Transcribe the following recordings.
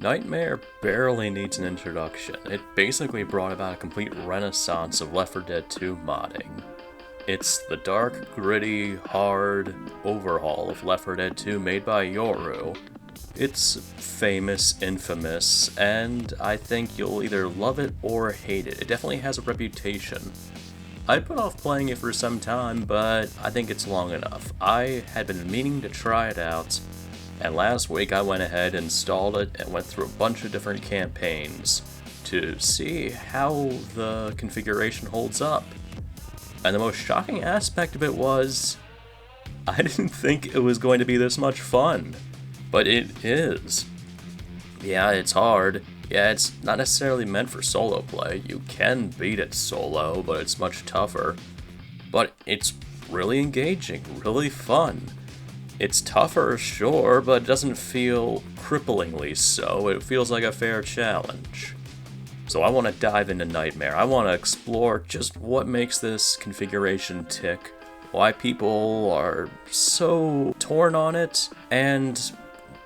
Nightmare barely needs an introduction. It basically brought about a complete renaissance of Left 4 Dead 2 modding. It's the dark, gritty, hard overhaul of Left 4 Dead 2 made by Yoru. It's famous, infamous, and I think you'll either love it or hate it. It definitely has a reputation. I put off playing it for some time, but I think it's long enough. I had been meaning to try it out, and last week I went ahead, installed it, and went through a bunch of different campaigns to see how the configuration holds up. And the most shocking aspect of it was, I didn't think it was going to be this much fun. But it is. Yeah, it's hard. Yeah, it's not necessarily meant for solo play. You can beat it solo, but it's much tougher. But it's really engaging, really fun. It's tougher, sure, but it doesn't feel cripplingly so. It feels like a fair challenge. So I want to dive into Nightmare. I want to explore just what makes this configuration tick, why people are so torn on it, and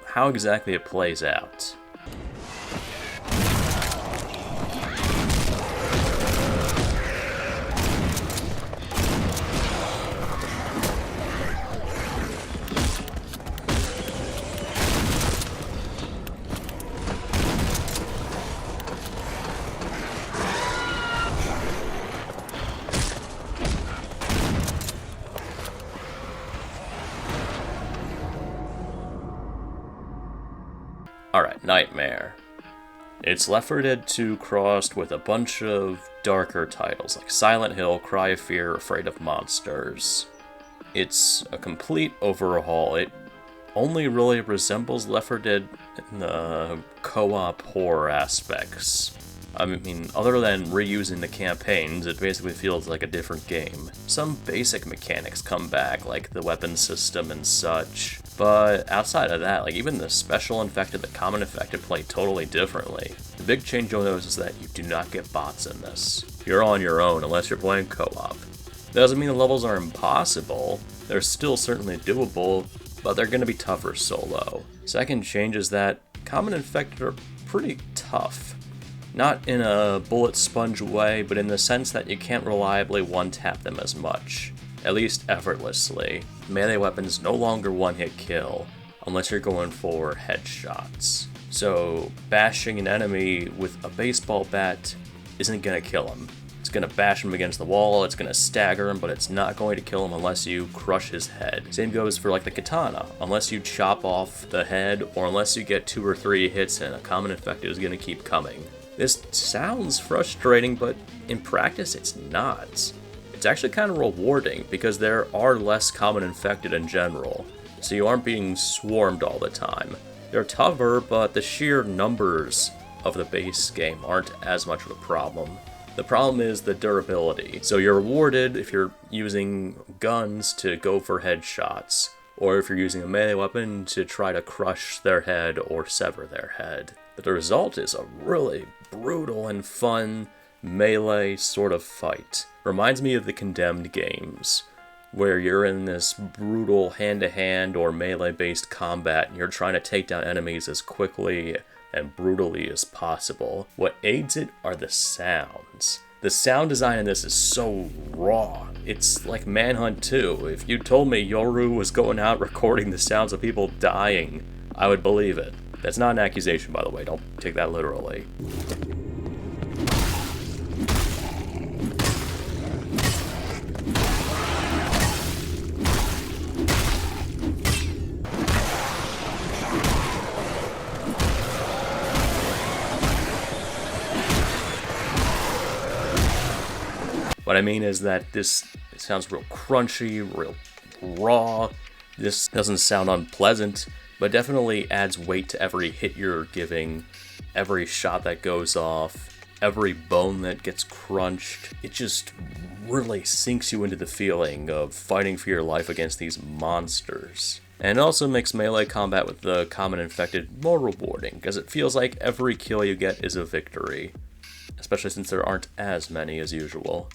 how exactly it plays out. Alright, Nightmare. It's Left 4 Dead 2 crossed with a bunch of darker titles like Silent Hill, Cry of Fear, Afraid of Monsters. It's a complete overhaul. It only really resembles Left 4 Dead in the co-op horror aspects. I mean, other than reusing the campaigns, it basically feels like a different game. Some basic mechanics come back, like the weapon system and such, but outside of that, like even the special infected, the common infected play totally differently. The big change you'll notice is that you do not get bots in this. You're on your own unless you're playing co-op. That doesn't mean the levels are impossible, they're still certainly doable, but they're going to be tougher solo. Second change is that common infected are pretty tough. Not in a bullet sponge way, but in the sense that you can't reliably one-tap them as much. At least effortlessly. Melee weapons no longer one-hit kill, unless you're going for headshots. So, bashing an enemy with a baseball bat isn't gonna kill him. It's gonna bash him against the wall, it's gonna stagger him, but it's not going to kill him unless you crush his head. Same goes for like the katana. Unless you chop off the head, or unless you get 2 or 3 hits in, a common infected is gonna keep coming. This sounds frustrating, but in practice it's not. It's actually kind of rewarding, because there are less common infected in general, so you aren't being swarmed all the time. They're tougher, but the sheer numbers of the base game aren't as much of a problem. The problem is the durability, so you're rewarded if you're using guns to go for headshots, or if you're using a melee weapon to try to crush their head or sever their head. But the result is a really brutal and fun melee sort of fight. Reminds me of the Condemned games, where you're in this brutal hand-to-hand or melee-based combat and you're trying to take down enemies as quickly and brutally as possible. What aids it are the sounds. The sound design in this is so raw. It's like Manhunt 2. If you told me Yoru was going out recording the sounds of people dying, I would believe it. That's not an accusation, by the way, don't take that literally. What I mean is that it sounds real crunchy, real raw. This doesn't sound unpleasant, but definitely adds weight to every hit you're giving, every shot that goes off, every bone that gets crunched. It just really sinks you into the feeling of fighting for your life against these monsters. And it also makes melee combat with the common infected more rewarding, because it feels like every kill you get is a victory, especially since there aren't as many as usual.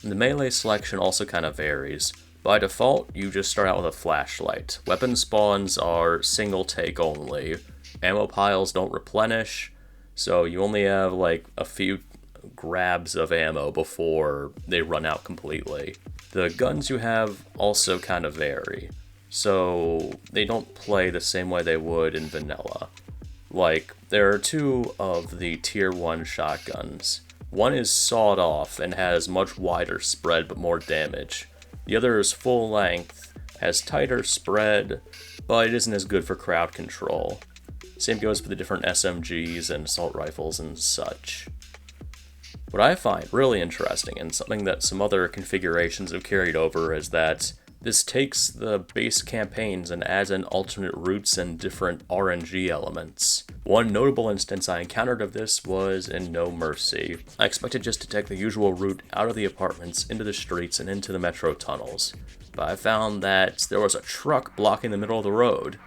The melee selection also kind of varies. By default, you just start out with a flashlight. Weapon spawns are single take only, ammo piles don't replenish, so you only have like a few grabs of ammo before they run out completely. The guns you have also kind of vary, so they don't play the same way they would in vanilla. Like, there are two of the tier 1 shotguns. One is sawed off and has much wider spread but more damage. The other is full length, has tighter spread, but it isn't as good for crowd control. Same goes for the different SMGs and assault rifles and such. What I find really interesting, and something that some other configurations have carried over, is that this takes the base campaigns and adds in alternate routes and different RNG elements. One notable instance I encountered of this was in No Mercy. I expected just to take the usual route out of the apartments, into the streets, and into the metro tunnels, but I found that there was a truck blocking the middle of the road,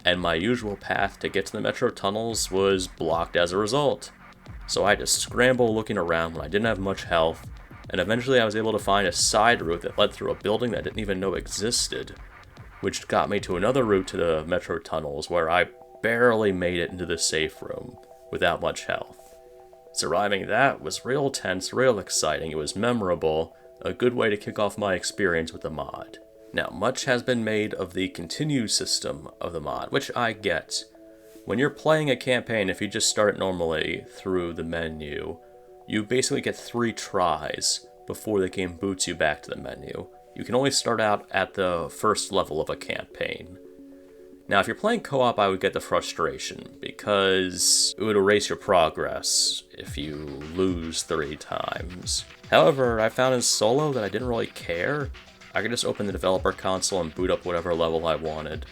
and my usual path to get to the metro tunnels was blocked as a result. So I had to scramble looking around when I didn't have much health, and eventually I was able to find a side route that led through a building that I didn't even know existed, which got me to another route to the metro tunnels where I barely made it into the safe room without much health. Surviving that was real tense, real exciting, it was memorable, a good way to kick off my experience with the mod. Now, much has been made of the continue system of the mod, which I get. When you're playing a campaign, if you just start normally through the menu, you basically get 3 tries before the game boots you back to the menu. You can only start out at the first level of a campaign. Now, if you're playing co-op, I would get the frustration, because it would erase your progress if you lose 3 times. However, I found in solo that I didn't really care. I could just open the developer console and boot up whatever level I wanted.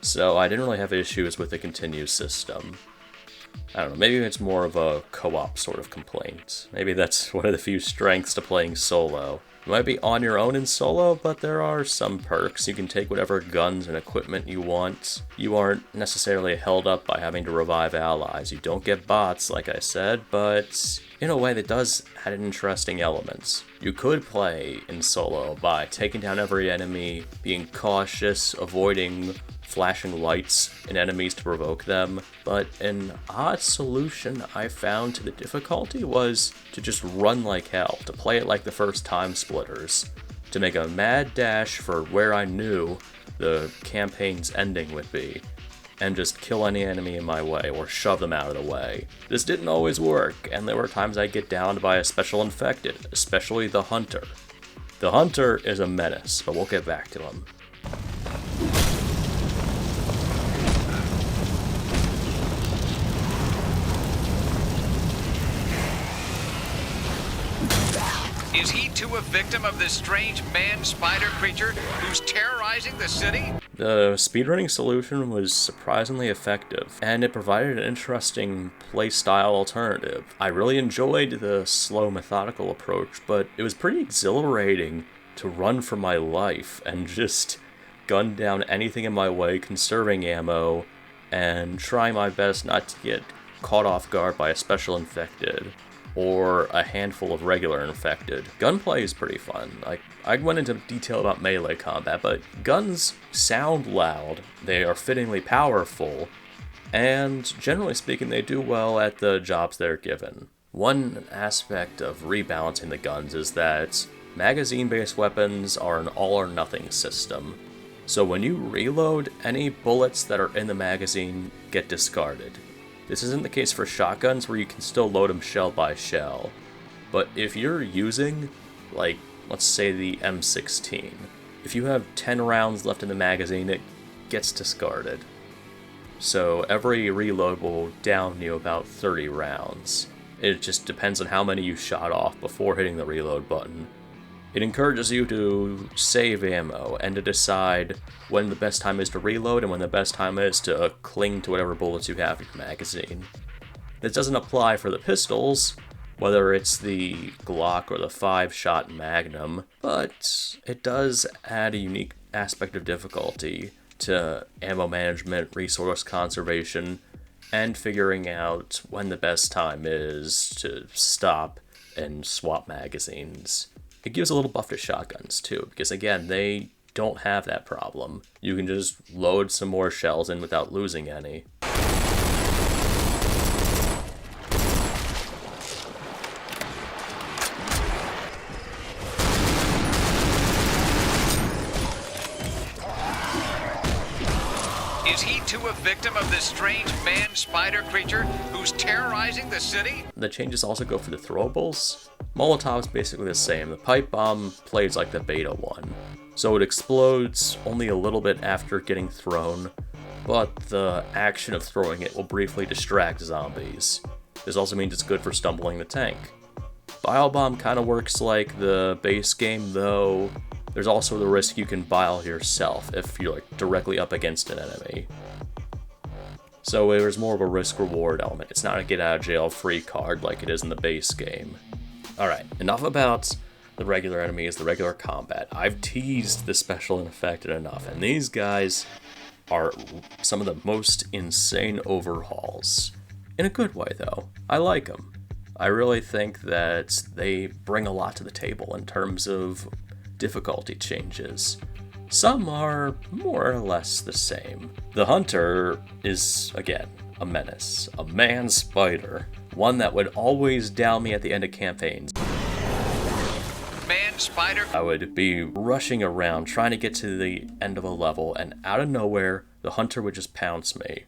So I didn't really have issues with the continue system. I don't know, maybe it's more of a co-op sort of complaint. Maybe that's one of the few strengths to playing solo. You might be on your own in solo, but there are some perks. You can take whatever guns and equipment you want. You aren't necessarily held up by having to revive allies. You don't get bots, like I said, but in a way that does add interesting elements. You could play in solo by taking down every enemy, being cautious, avoiding flashing lights in enemies to provoke them, but an odd solution I found to the difficulty was to just run like hell, to play it like the first Time Splitters, to make a mad dash for where I knew the campaign's ending would be, and just kill any enemy in my way, or shove them out of the way. This didn't always work, and there were times I'd get downed by a special infected, especially the Hunter. The Hunter is a menace, but we'll get back to him. Is he too a victim of this strange man-spider creature who's terrorizing the city? The speedrunning solution was surprisingly effective, and it provided an interesting playstyle alternative. I really enjoyed the slow, methodical approach, but it was pretty exhilarating to run for my life and just gun down anything in my way, conserving ammo, and try my best not to get caught off guard by a special infected or a handful of regular infected. Gunplay is pretty fun. I went into detail about melee combat, but guns sound loud, they are fittingly powerful, and generally speaking they do well at the jobs they're given. One aspect of rebalancing the guns is that magazine-based weapons are an all-or-nothing system. So when you reload, any bullets that are in the magazine get discarded. This isn't the case for shotguns, where you can still load them shell by shell. But if you're using, like, let's say the M16, if you have 10 rounds left in the magazine, it gets discarded. So every reload will down you about 30 rounds. It just depends on how many you shot off before hitting the reload button. It encourages you to save ammo and to decide when the best time is to reload and when the best time is to cling to whatever bullets you have in your magazine. This doesn't apply for the pistols, whether it's the Glock or the 5-shot Magnum, but it does add a unique aspect of difficulty to ammo management, resource conservation, and figuring out when the best time is to stop and swap magazines. It gives a little buff to shotguns too, because again, they don't have that problem. You can just load some more shells in without losing any. a victim of this strange man-spider creature who's terrorizing the city? The changes also go for the throwables. Molotov's basically the same. The pipe bomb plays like the beta one, so it explodes only a little bit after getting thrown, but the action of throwing it will briefly distract zombies. This also means it's good for stumbling the tank. Bile bomb kind of works like the base game, though there's also the risk you can bile yourself if you're like directly up against an enemy. So there's more of a risk-reward element. It's not a get-out-of-jail-free card like it is in the base game. Alright, enough about the regular enemies, the regular combat. I've teased the special and affected enough, and these guys are some of the most insane overhauls. In a good way, though. I like them. I really think that they bring a lot to the table in terms of difficulty changes. Some are more or less the same. The Hunter is, again, a menace. A man-spider. One that would always down me at the end of campaigns. Man-spider? I would be rushing around trying to get to the end of a level, and out of nowhere, the Hunter would just pounce me.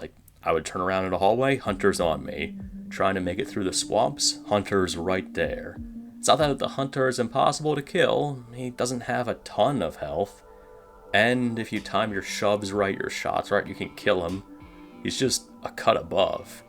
Like, I would turn around in a hallway, Hunter's on me. Trying to make it through the swamps, Hunter's right there. It's not that the Hunter is impossible to kill, he doesn't have a ton of health. And if you time your shoves right, your shots right, you can kill him. He's just a cut above.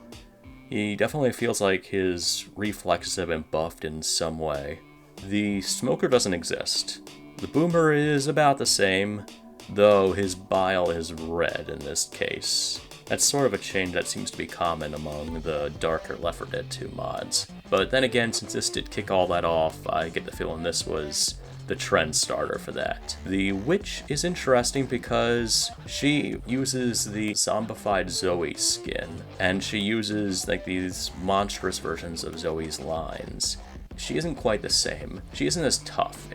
He definitely feels like his reflexes have been buffed in some way. The Smoker doesn't exist. The Boomer is about the same, though his bile is red in this case. That's sort of a change that seems to be common among the darker Left 4 Dead 2 mods. But then again, since this did kick all that off, I get the feeling this was the trend starter for that. The Witch is interesting because she uses the zombified Zoe skin, and she uses like these monstrous versions of Zoe's lines. She isn't quite the same. She isn't as tough.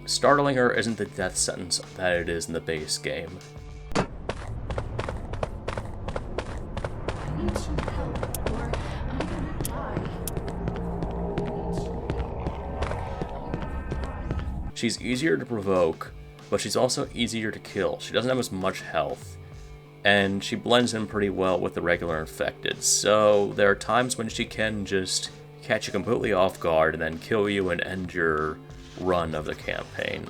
Startling her isn't the death sentence that it is in the base game. She's easier to provoke, but she's also easier to kill. She doesn't have as much health, and she blends in pretty well with the regular infected, so there are times when she can just catch you completely off guard and then kill you and end your run of the campaign.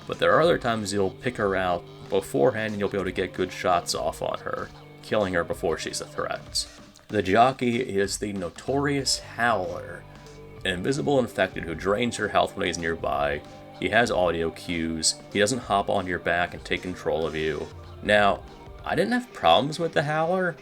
But there are other times you'll pick her out beforehand and you'll be able to get good shots off on her, killing her before she's a threat. The Jockey is the Notorious Howler, an invisible infected who drains your health when he's nearby. He has audio cues, he doesn't hop on your back and take control of you. Now, I didn't have problems with the Howler.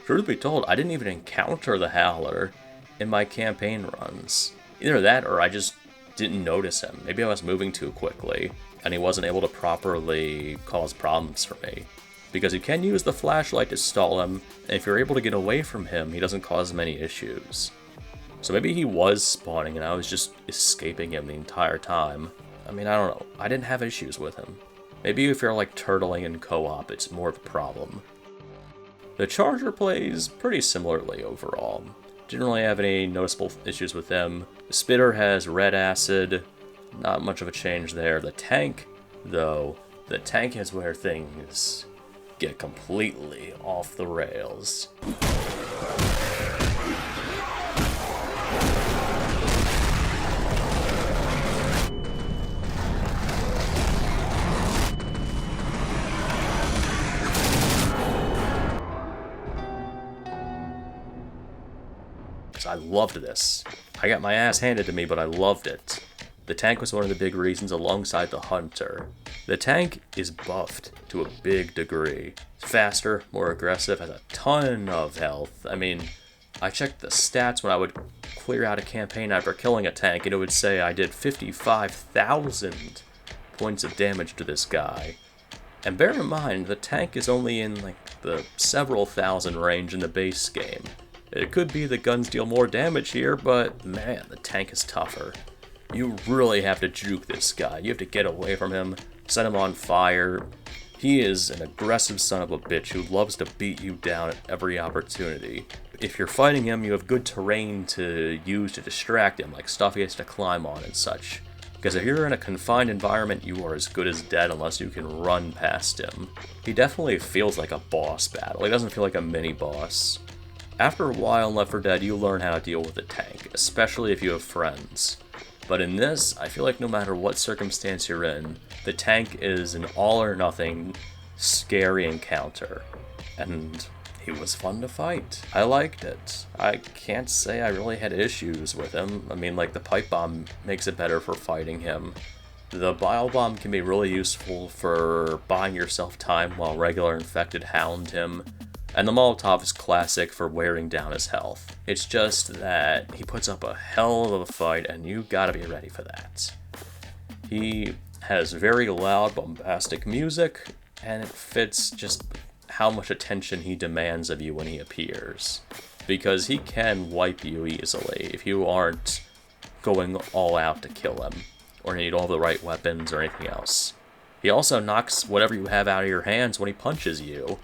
Truth be told, I didn't even encounter the Howler in my campaign runs. Either that or I just didn't notice him. Maybe I was moving too quickly, and he wasn't able to properly cause problems for me. Because you can use the flashlight to stall him, and if you're able to get away from him, he doesn't cause many issues. So maybe he was spawning and I was just escaping him the entire time. I mean, I don't know. I didn't have issues with him. Maybe if you're like turtling in co-op, it's more of a problem. The Charger plays pretty similarly overall. Didn't really have any noticeable issues with them. The Spitter has red acid. Not much of a change there. The Tank, though, the Tank is where things get completely off the rails. I loved this. I got my ass handed to me, but I loved it. The Tank was one of the big reasons alongside the Hunter. The Tank is buffed to a big degree. It's faster, more aggressive, has a ton of health. I mean, I checked the stats when I would clear out a campaign after killing a Tank, and it would say I did 55,000 points of damage to this guy. And bear in mind, the Tank is only in like the several thousand range in the base game. It could be the guns deal more damage here, but man, the Tank is tougher. You really have to juke this guy. You have to get away from him, set him on fire. He is an aggressive son of a bitch who loves to beat you down at every opportunity. If you're fighting him, you have good terrain to use to distract him, like stuff he has to climb on and such. Because if you're in a confined environment, you are as good as dead unless you can run past him. He definitely feels like a boss battle. He doesn't feel like a mini-boss. After a while in Left 4 Dead, you learn how to deal with a tank, especially if you have friends. But in this, I feel like no matter what circumstance you're in, the tank is an all-or-nothing, scary encounter. And he was fun to fight. I liked it. I can't say I really had issues with him. I mean, like, the pipe bomb makes it better for fighting him. The bile bomb can be really useful for buying yourself time while regular infected hound him. And the Molotov is classic for wearing down his health. It's just that he puts up a hell of a fight, and you gotta be ready for that. He has very loud, bombastic music, and it fits just how much attention he demands of you when he appears. Because he can wipe you easily if you aren't going all out to kill him, or you don't have the right weapons or anything else. He also knocks whatever you have out of your hands when he punches you.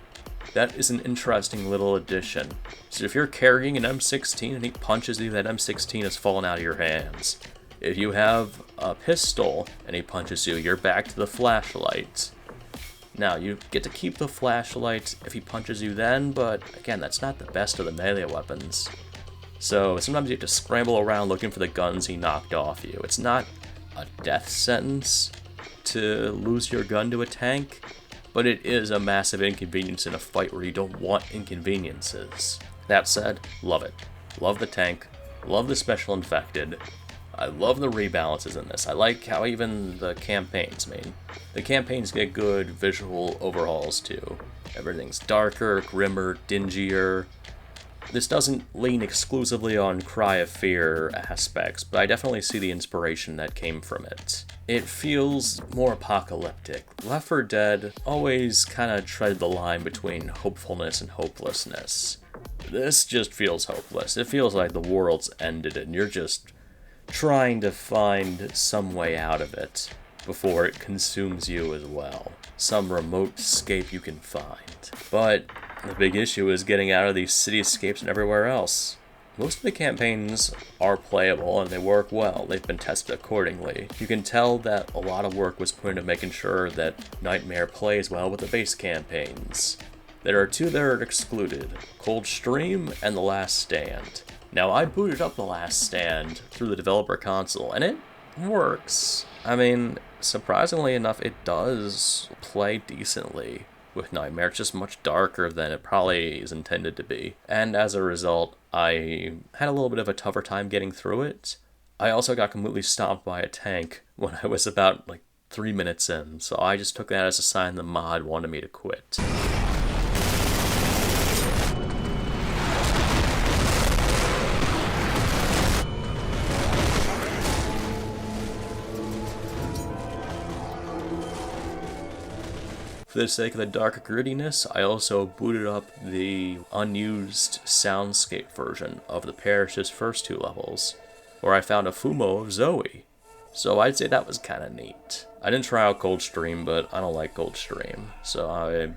That is an interesting little addition. So if you're carrying an M16 and he punches you, that M16 has fallen out of your hands. If you have a pistol and he punches you, you're back to the flashlight. Now, you get to keep the flashlight if he punches you then, but again, that's not the best of the melee weapons. So sometimes you have to scramble around looking for the guns he knocked off you. It's not a death sentence to lose your gun to a tank, but it is a massive inconvenience in a fight where you don't want inconveniences. That said, love it. Love the tank, love the special infected. I love the rebalances in this. I like how even the campaigns, the campaigns get good visual overhauls too. Everything's darker, grimmer, dingier. This doesn't lean exclusively on Cry of Fear aspects, but I definitely see the inspiration that came from it. It feels more apocalyptic. Left 4 Dead always kind of tread the line between hopefulness and hopelessness. This just feels hopeless. It feels like the world's ended and you're just trying to find some way out of it before it consumes you as well. Some remote escape you can find. But the big issue is getting out of these cityscapes and everywhere else. Most of the campaigns are playable and they work well. They've been tested accordingly. You can tell that a lot of work was put into making sure that Nightmare plays well with the base campaigns. There are two that are excluded, Coldstream and The Last Stand. Now, I booted up The Last Stand through the developer console, and it works. I mean, surprisingly enough, it does play decently with Nightmare. It's just much darker than it probably is intended to be. And as a result, I had a little bit of a tougher time getting through it. I also got completely stomped by a tank when I was about, 3 minutes in, so I just took that as a sign the mod wanted me to quit. For the sake of the dark grittiness, I also booted up the unused soundscape version of the Parish's first 2 levels, where I found a Fumo of Zoe. So I'd say that was kinda neat. I didn't try out Coldstream, but I don't like Coldstream, so I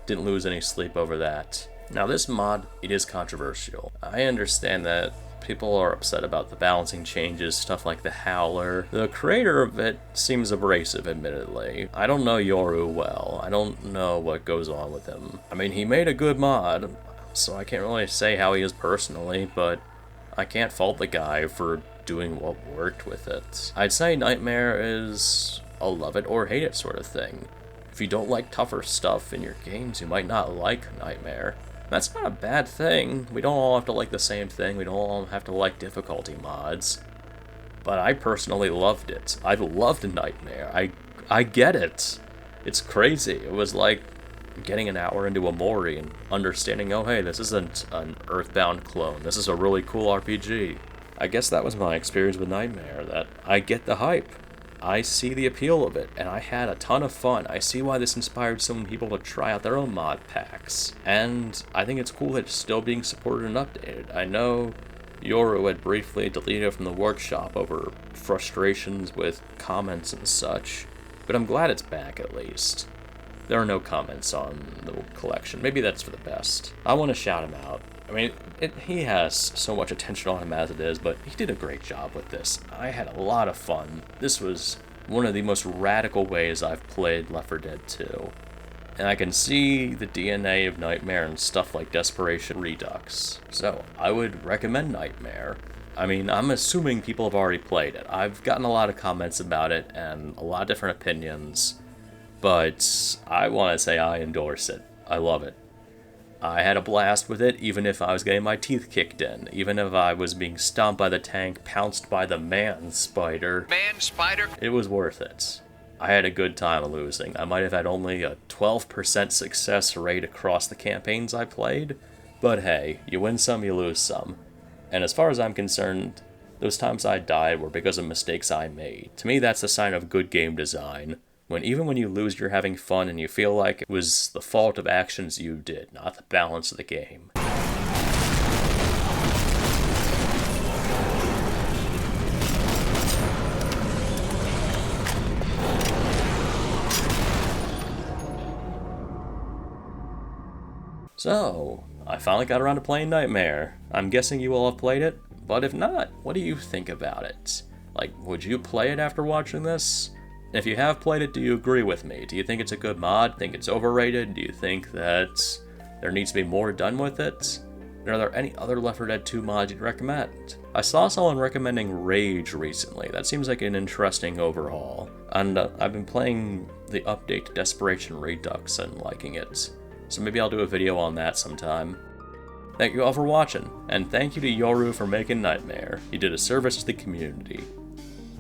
didn't lose any sleep over that. Now this mod, it is controversial. I understand that people are upset about the balancing changes, stuff like the Howler. The creator of it seems abrasive, admittedly. I don't know Yoru well. I don't know what goes on with him. I mean, he made a good mod, so I can't really say how he is personally, but I can't fault the guy for doing what worked with it. I'd say Nightmare is a love it or hate it sort of thing. If you don't like tougher stuff in your games, you might not like Nightmare. That's not a bad thing. We don't all have to like the same thing. We don't all have to like difficulty mods. But I personally loved it. I loved Nightmare. I get it. It's crazy. It was like getting an hour into a Mori and understanding, oh hey, this isn't an Earthbound clone. This is a really cool RPG. I guess that was my experience with Nightmare, that I get the hype. I see the appeal of it, and I had a ton of fun. I see why this inspired so many people to try out their own mod packs. And I think it's cool that it's still being supported and updated. I know Yoru had briefly deleted it from the workshop over frustrations with comments and such, but I'm glad it's back at least. There are no comments on the collection. Maybe that's for the best. I want to shout him out. I mean, he has so much attention on him as it is, but he did a great job with this. I had a lot of fun. This was one of the most radical ways I've played Left 4 Dead 2. And I can see the DNA of Nightmare and stuff like Desperation Redux. So, I would recommend Nightmare. I mean, I'm assuming people have already played it. I've gotten a lot of comments about it and a lot of different opinions, but I want to say I endorse it. I love it. I had a blast with it, even if I was getting my teeth kicked in, even if I was being stomped by the tank, pounced by the man spider. Man spider? It was worth it. I had a good time losing. I might have had only a 12% success rate across the campaigns I played, but hey, you win some, you lose some. And as far as I'm concerned, those times I died were because of mistakes I made. To me, that's a sign of good game design. Even when you lose, you're having fun and you feel like it was the fault of actions you did, not the balance of the game. So, I finally got around to playing Nightmare. I'm guessing you all have played it, but if not, what do you think about it? Like, would you play it after watching this? If you have played it, do you agree with me? Do you think it's a good mod? Think it's overrated? Do you think that there needs to be more done with it? And are there any other Left 4 Dead 2 mods you'd recommend? I saw someone recommending Rage recently. That seems like an interesting overhaul. And I've been playing the update to Desperation Redux and liking it. So maybe I'll do a video on that sometime. Thank you all for watching, and thank you to Yoru for making Nightmare. You did a service to the community.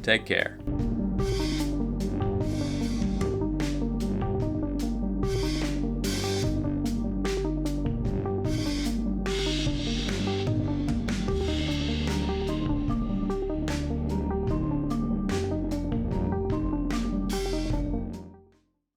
Take care.